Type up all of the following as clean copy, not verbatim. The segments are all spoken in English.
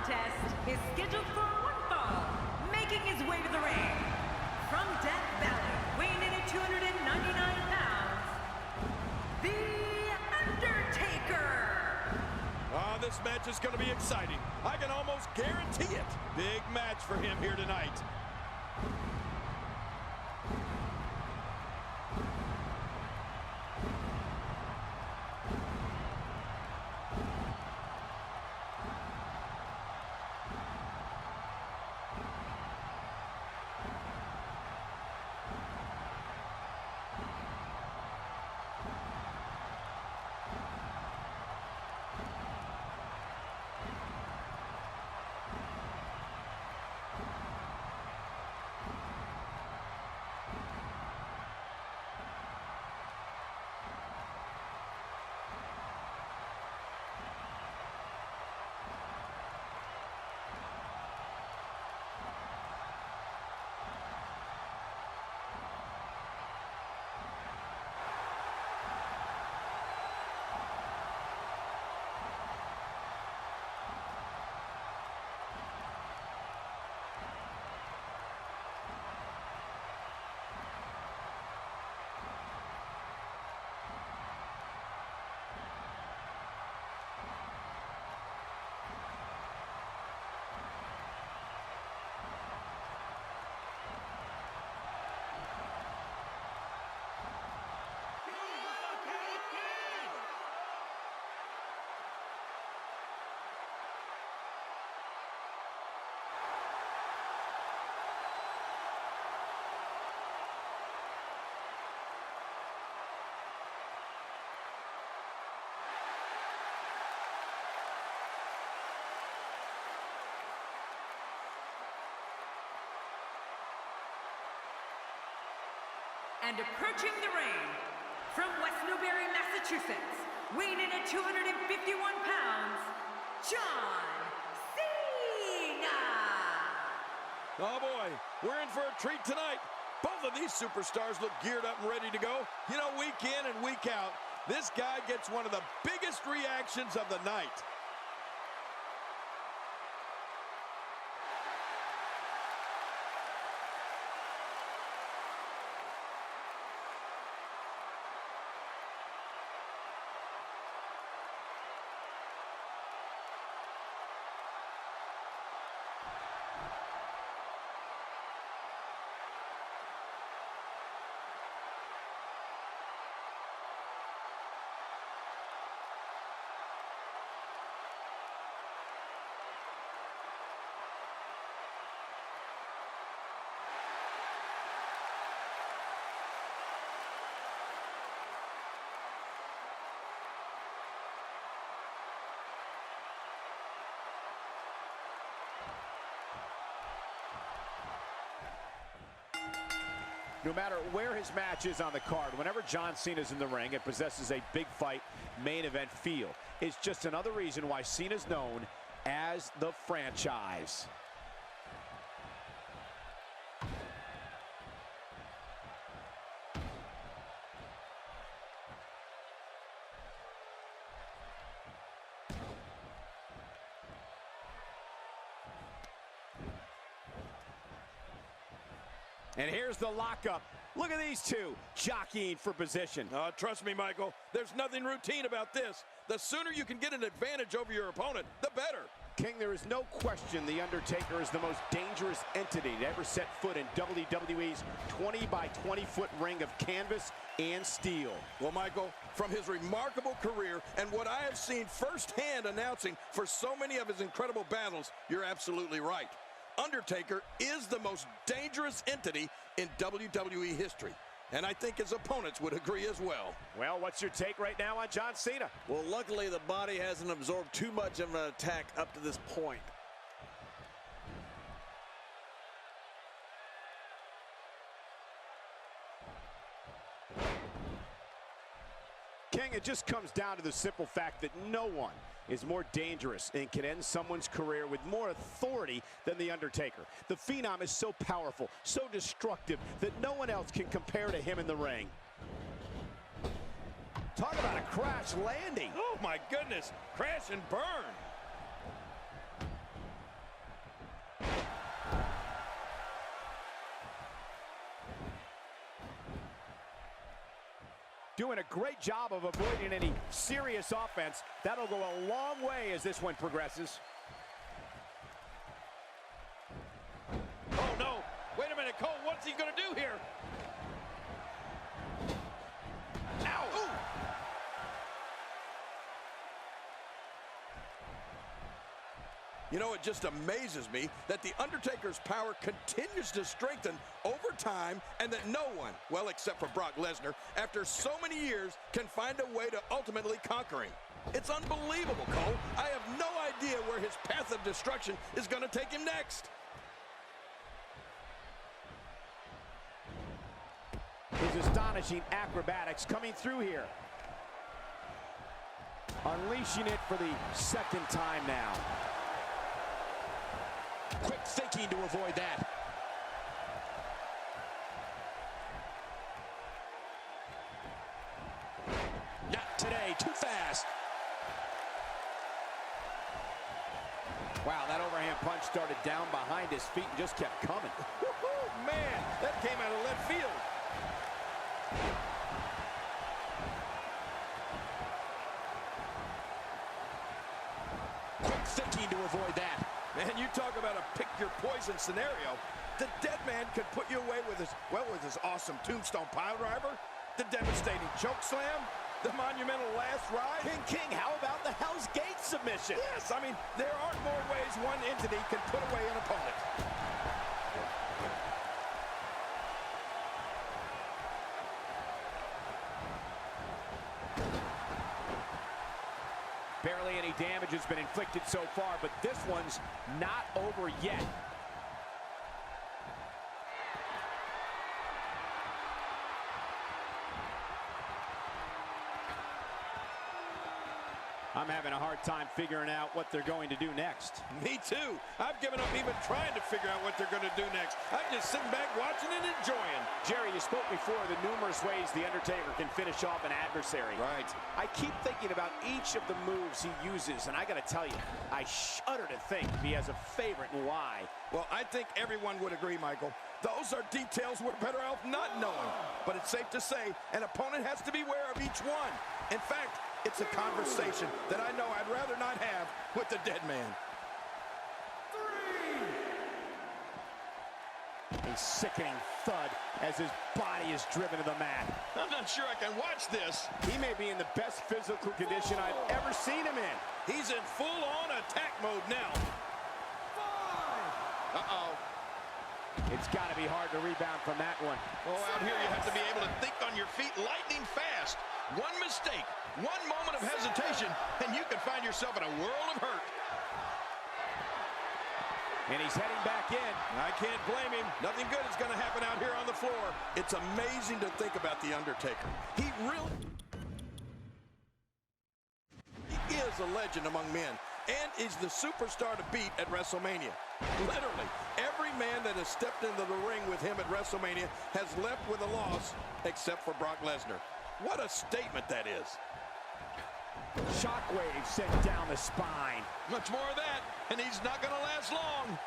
contest is scheduled for one fall, making his way to the ring. From Death Valley, weighing in at 299 pounds, the Undertaker! This match is going to be exciting. I can almost guarantee it. Big match for him here tonight. And approaching the ring, from West Newbury, Massachusetts, weighing in at 251 pounds, John Cena! Oh boy, we're in for a treat tonight. Both of these superstars look geared up and ready to go. You know, week in and week out, this guy gets one of the biggest reactions of the night. No matter where his match is on the card, whenever John Cena's in the ring, it possesses a big fight, main event feel. It's just another reason why Cena's known as the franchise. And here's the lockup. Look at these two jockeying for position. Trust me, Michael, there's nothing routine about this. The sooner you can get an advantage over your opponent, the better. King, there is no question the Undertaker is the most dangerous entity to ever set foot in WWE's 20 by 20 foot ring of canvas and steel. Well, Michael, from his remarkable career and what I have seen firsthand announcing for so many of his incredible battles, you're absolutely right. Undertaker is the most dangerous entity in WWE history. And I think his opponents would agree as well. Well, what's your take right now on John Cena? Well, luckily the body hasn't absorbed too much of an attack up to this point. King, it just comes down to the simple fact that no one is more dangerous and can end someone's career with more authority than The Undertaker. The Phenom is so powerful, so destructive, that no one else can compare to him in the ring. Talk about a crash landing. Oh, my goodness. Crash and burn. doing a great job of avoiding any serious offense. That'll go a long way as this one progresses. Oh, no. Wait a minute, Cole. What's he going to do here? Ow! Ooh. You know, it just amazes me that the Undertaker's power continues to strengthen over time and that no one, well, except for Brock Lesnar, after so many years, can find a way to ultimately conquer him. It's unbelievable, Cole. I have no idea where his path of destruction is going to take him next. His astonishing acrobatics coming through here. Unleashing it for the second time now. Quick thinking to avoid that. Not today, too fast. Wow, that overhand punch started down behind his feet and just kept coming. Man, that came out of left field. Quick thinking to avoid that. Man, you talk about a pick-your-poison scenario. The dead man could put you away with his awesome tombstone pile driver, the devastating choke slam, the monumental last ride. King, how about the Hell's Gate submission? Yes, I mean, there aren't more ways one entity can put away an opponent. Barely any damage has been inflicted so far, but this one's not over yet. I'm having a hard time figuring out what they're going to do next. Me too. I've given up even trying to figure out what they're going to do next. I'm just sitting back watching and enjoying. Jerry, you spoke before of the numerous ways the Undertaker can finish off an adversary. Right. I keep thinking about each of the moves he uses, and I got to tell you, I shudder to think he has a favorite and why. Well, I think everyone would agree, Michael. Those are details we're better off not knowing. But it's safe to say an opponent has to be aware of each one. In fact, it's a conversation that I know I'd rather not have with the dead man. A sickening thud as his body is driven to the mat. I'm not sure I can watch this. He may be in the best physical condition I've ever seen him in. He's in full-on attack mode now. Uh-oh. It's got to be hard to rebound from that one. Oh, out here you have to be able to think on your feet lightning fast. One mistake, one moment of hesitation, and you can find yourself in a world of hurt. And he's heading back in. I can't blame him. Nothing good is going to happen out here on the floor. It's amazing to think about the Undertaker. He is a legend among men, and is the superstar to beat at WrestleMania. Literally, every man that has stepped into the ring with him at WrestleMania has left with a loss, except for Brock Lesnar. What a statement that is. Shockwave sent down the spine. Much more of that, and he's not going to last long.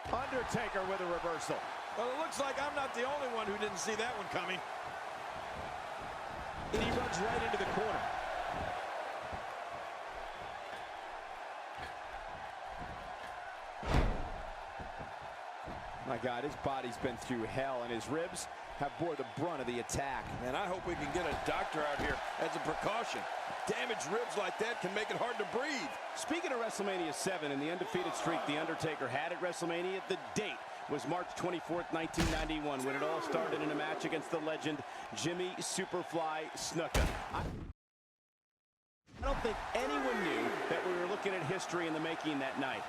Undertaker with a reversal. Well, it looks like I'm not the only one who didn't see that one coming. And he runs right into the corner. My God, his body's been through hell, and his ribs have bore the brunt of the attack. And I hope we can get a doctor out here as a precaution. Damaged ribs like that can make it hard to breathe. Speaking of WrestleMania 7 and the undefeated streak the Undertaker had at WrestleMania, the date was March 24th, 1991, when it all started in a match against the legend Jimmy Superfly Snuka. I don't think anyone knew that we were looking at history in the making that night.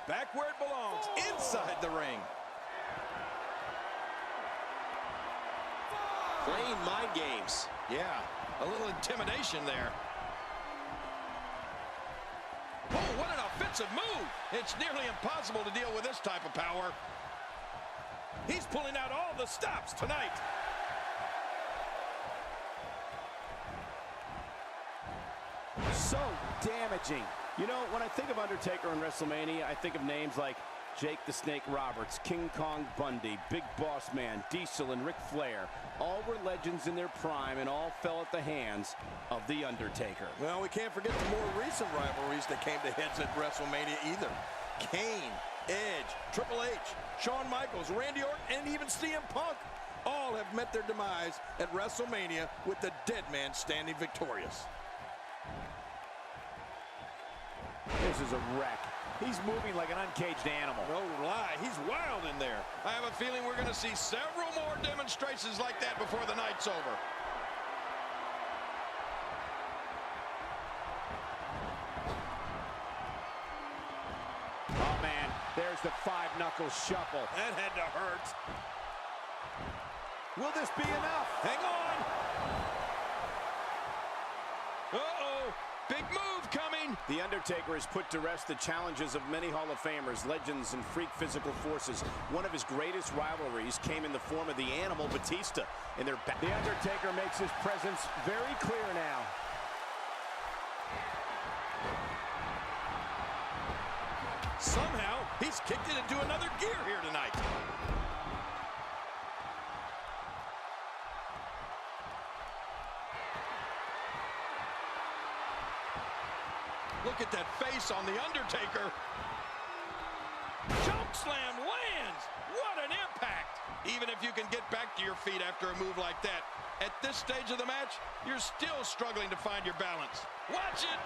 Back where it belongs, inside the ring. Playing mind games. Yeah, a little intimidation there. Oh, what an offensive move. It's nearly impossible to deal with this type of power. He's pulling out all the stops tonight. So damaging. You know, when I think of Undertaker in WrestleMania, I think of names like Jake the Snake Roberts, King Kong Bundy, Big Boss Man, Diesel, and Ric Flair. All were legends in their prime and all fell at the hands of The Undertaker. Well, we can't forget the more recent rivalries that came to heads at WrestleMania either. Kane, Edge, Triple H, Shawn Michaels, Randy Orton, and even CM Punk all have met their demise at WrestleMania with the dead man standing victorious. This is a wreck. He's moving like an uncaged animal. No lie, he's wild in there. I have a feeling we're going to see several more demonstrations like that before the night's over. Oh, man, there's the five-knuckle shuffle. That had to hurt. Will this be enough? Hang on. Uh-oh, big move coming. The Undertaker has put to rest the challenges of many Hall of Famers, legends, and freak physical forces. One of his greatest rivalries came in the form of the Animal Batista. In their The Undertaker makes his presence very clear now. Somehow, he's kicked it into another gear here tonight. Look at that face on The Undertaker. Choke slam lands. What an impact. Even if you can get back to your feet after a move like that, at this stage of the match, you're still struggling to find your balance. Watch it.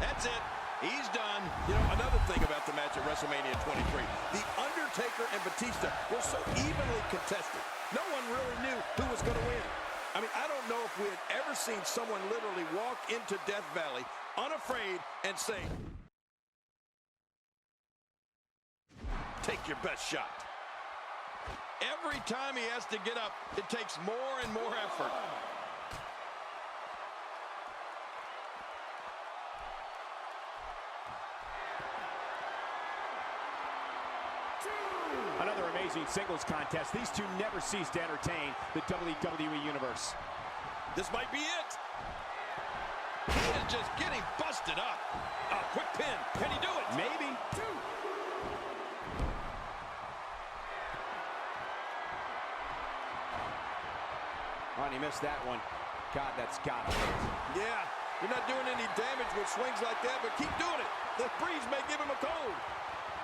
That's it. He's done. You know, another thing about the match at WrestleMania 23, The Undertaker and Batista were so evenly contested. No one really knew who was going to win. I mean, I don't know if we had ever seen someone literally walk into Death Valley unafraid and say, take your best shot. Every time he has to get up, it takes more and more effort. Another amazing singles contest. These two never cease to entertain the WWE Universe. This might be it. He is just getting busted up. A quick pin. Can he do it? Maybe. Oh, and he missed that one. God, that's gotta hurt. Yeah, you're not doing any damage with swings like that, but keep doing it. The breeze may give him a cold.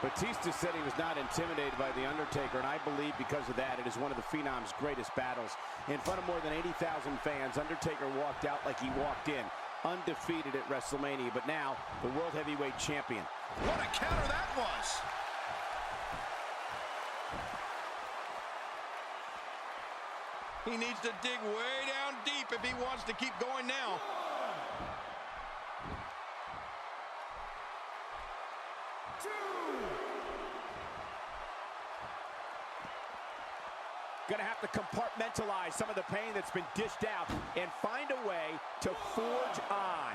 Batista said he was not intimidated by The Undertaker, and I believe because of that, it is one of the Phenom's greatest battles. In front of more than 80,000 fans, Undertaker walked out like he walked in, undefeated at WrestleMania, but now the World Heavyweight Champion. What a counter that was. He needs to dig way down deep if he wants to keep going now. Gonna have to compartmentalize some of the pain that's been dished out and find a way to forge on.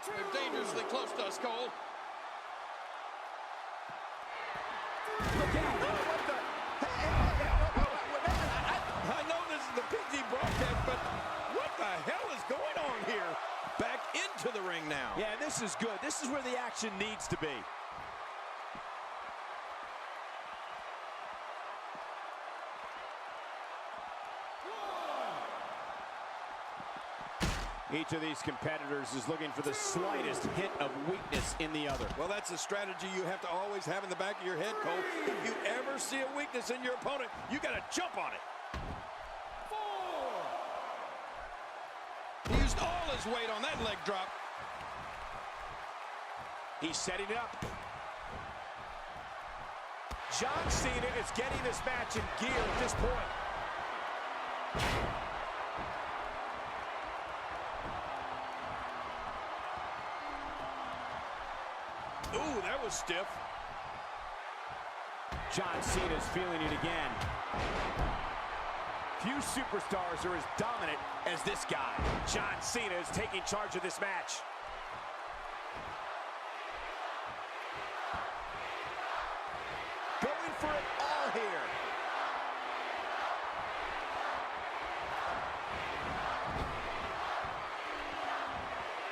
They're dangerously close to us, Cole. Look out! What the? I know this is the PG broadcast, but what the hell is going on here? Back into the ring now. Yeah, this is good. This is where the action needs to be. Each of these competitors is looking for the slightest hint of weakness in the other. Well, that's a strategy you have to always have in the back of your head, Cole. If you ever see a weakness in your opponent, you got to jump on it. 4. He used all his weight on that leg drop. He's setting it up. John Cena is getting this match in gear at this point. Ooh, that was stiff. John Cena's feeling it again. Few superstars are as dominant as this guy. John Cena is taking charge of this match. Going for it all fall here.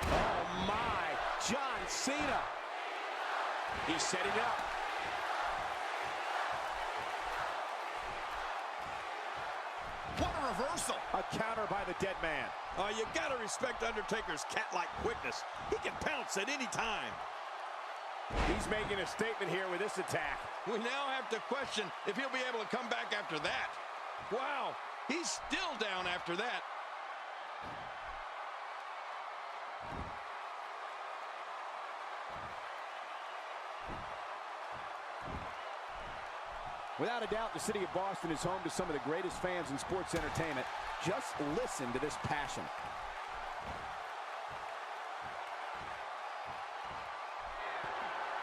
Oh my, John Cena. He's setting up. What a reversal. A counter by the dead man. You gotta respect Undertaker's cat-like quickness. He can pounce at any time. He's making a statement here with this attack. We now have to question if he'll be able to come back after that. Wow, he's still down after that. Without a doubt, the city of Boston is home to some of the greatest fans in sports entertainment. Just listen to this passion.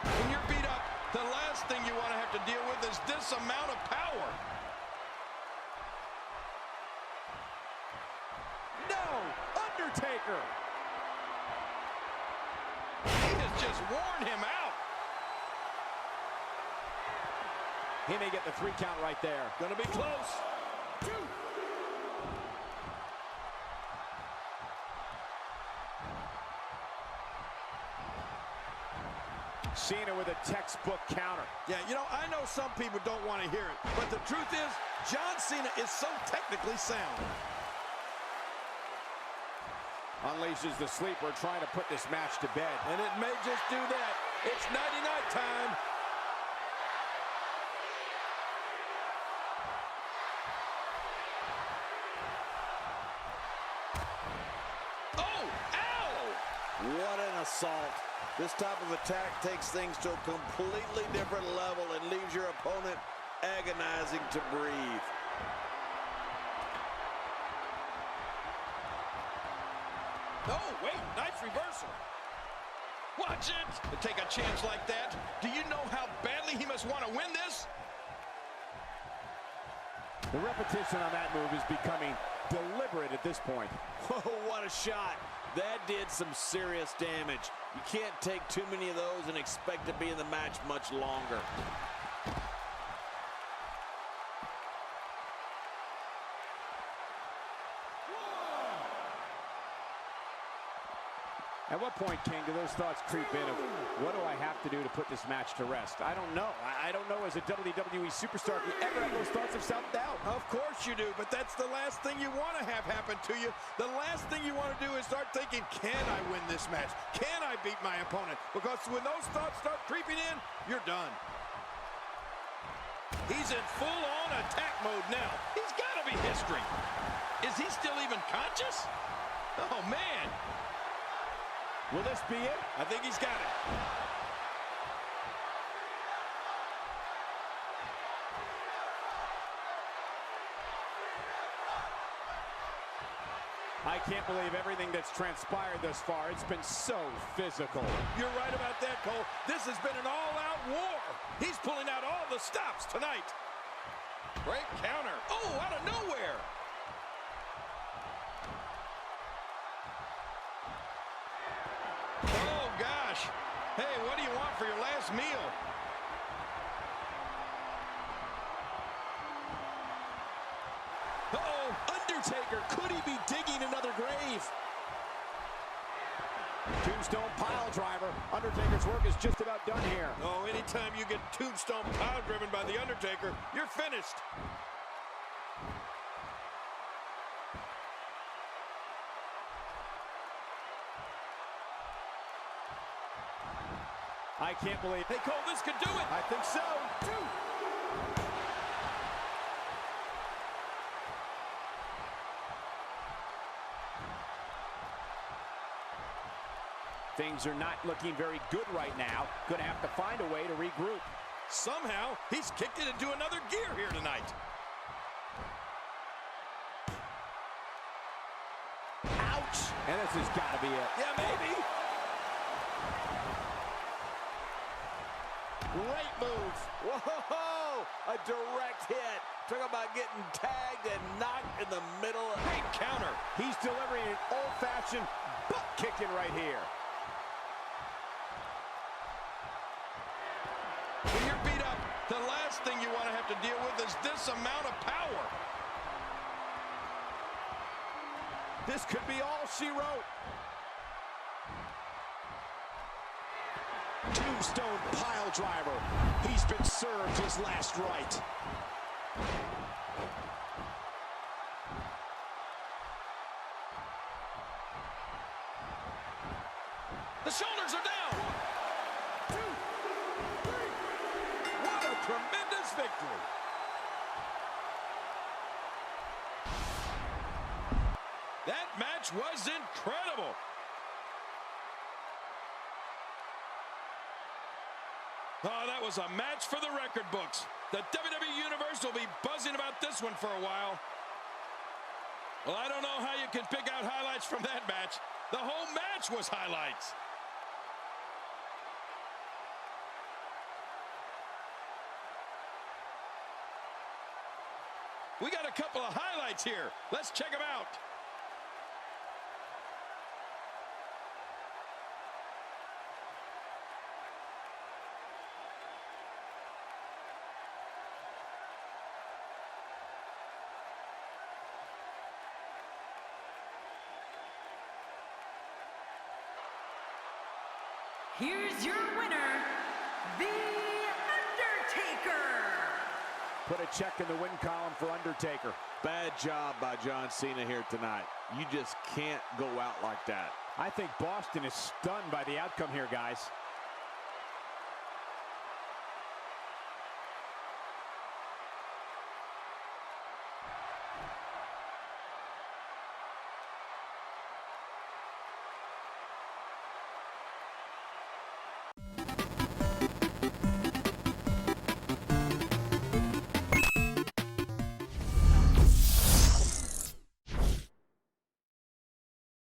When you're beat up, the last thing you want to have to deal with is this amount of power. No! Undertaker! He has just worn him out. He may get the 3 count right there. Gonna be close. 2. Cena with a textbook counter. Yeah, you know, I know some people don't want to hear it, but the truth is, John Cena is so technically sound. Unleashes the sleeper, trying to put this match to bed. And it may just do that. It's nighty-night time. What an assault. This type of attack takes things to a completely different level and leaves your opponent agonizing to breathe. Oh, wait, nice reversal. Watch it. To take a chance like that, do you know how badly he must want to win this? The repetition on that move is becoming deliberate at this point. Oh, what a shot. That did some serious damage. You can't take too many of those and expect to be in the match much longer. At what point, King, do those thoughts creep in of what do I have to do to put this match to rest? I don't know. I don't know as a WWE superstar if you ever have those thoughts of self-doubt. Of course you do, but that's the last thing you want to have happen to you. The last thing you want to do is start thinking, can I win this match? Can I beat my opponent? Because when those thoughts start creeping in, you're done. He's in full-on attack mode now. He's got to be history. Is he still even conscious? Oh, man. Will this be it? I think he's got it. I can't believe everything that's transpired thus far. It's been so physical. You're right about that, Cole. This has been an all-out war. He's pulling out all the stops tonight. Great counter. Oh, out of nowhere. Oh, gosh. Hey, what do you want for your last meal? Uh-oh, Undertaker, could he be digging another grave? Tombstone pile driver. Undertaker's work is just about done here. Oh, anytime you get tombstone pile driven by the Undertaker, you're finished. I can't believe. Hey, Cole, this could do it. I think so. 2. Things are not looking very good right now. Gonna have to find a way to regroup. Somehow, he's kicked it into another gear here tonight. Ouch! And this has got to be it. Yeah, maybe. Great move. Whoa! A direct hit. Talk about getting tagged and knocked in the middle. Great counter. He's delivering an old-fashioned butt kicking right here. When you're beat up, The last thing you want to have to deal with is this amount of power. This could be all she wrote. Tombstone pile driver. He's been served his last right. The shoulders are down. 1, 2, 3. What a tremendous victory. That match was incredible. Oh, that was a match for the record books. The WWE Universe will be buzzing about this one for a while. Well, I don't know how you can pick out highlights from that match. The whole match was highlights. We got a couple of highlights here. Let's check them out. Here's your winner, The Undertaker. Put a check in the win column for Undertaker. Bad job by John Cena here tonight. You just can't go out like that. I think Boston is stunned by the outcome here, guys.